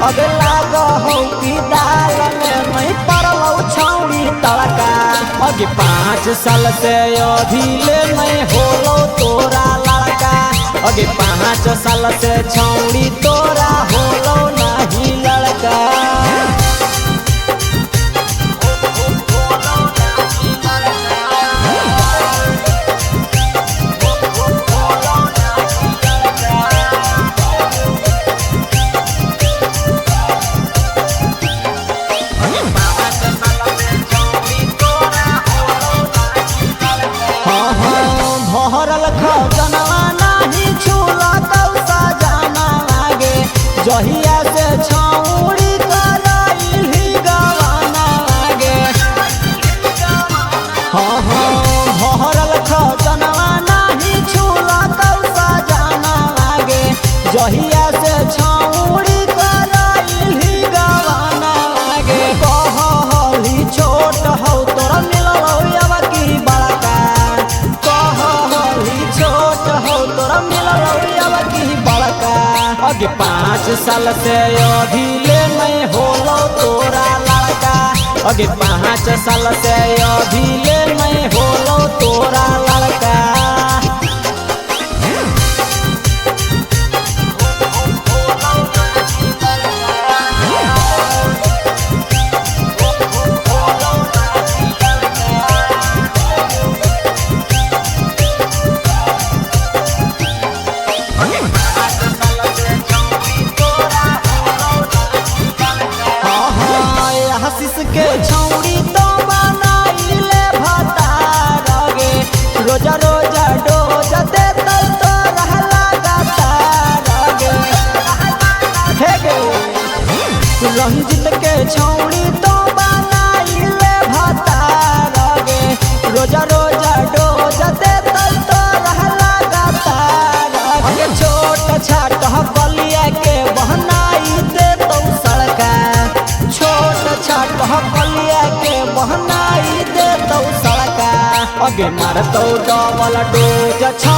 अबे लाग हो कि दाल में नहीं पड़लो छौड़ी तड़का। अगे 5 साल से अभी ले नहीं होलो तोरा लड़का। अगे 5 साल से छौड़ी तोरा होलो नहीं लड़का। भरल खजनवा नाही छूला तो सजाना लागे। जहिया से छौड़ी करैली गवाना लागे। भरल खजनवा नाही छूला तो सजाना लागे। जहिया से छौड़ी करैली गवाना लागे। कहली छोट हो तोरा मिललो अब की बड़का। अगे 5 साल से अभी ले नहीं होलो तोरा लड़का। अगे 5 साल से अभी ले नहीं होलो तोरा लड़का। के छौड़ी तो बनाइले भतार गे। रोजा रोजा डोज देतौ तो रहला गतार गे। हे गे रंजित के छौड़ी तो बनाइले भतार गे। रोजा रोजा डोज देतौ तो रहला गतार गे। छोट छाट बलिया के बहनाई देतौ सड़का। छोट छाट बलिया के बहनाई देतौ सड़का। अगे मारतौ डबल डोज छौ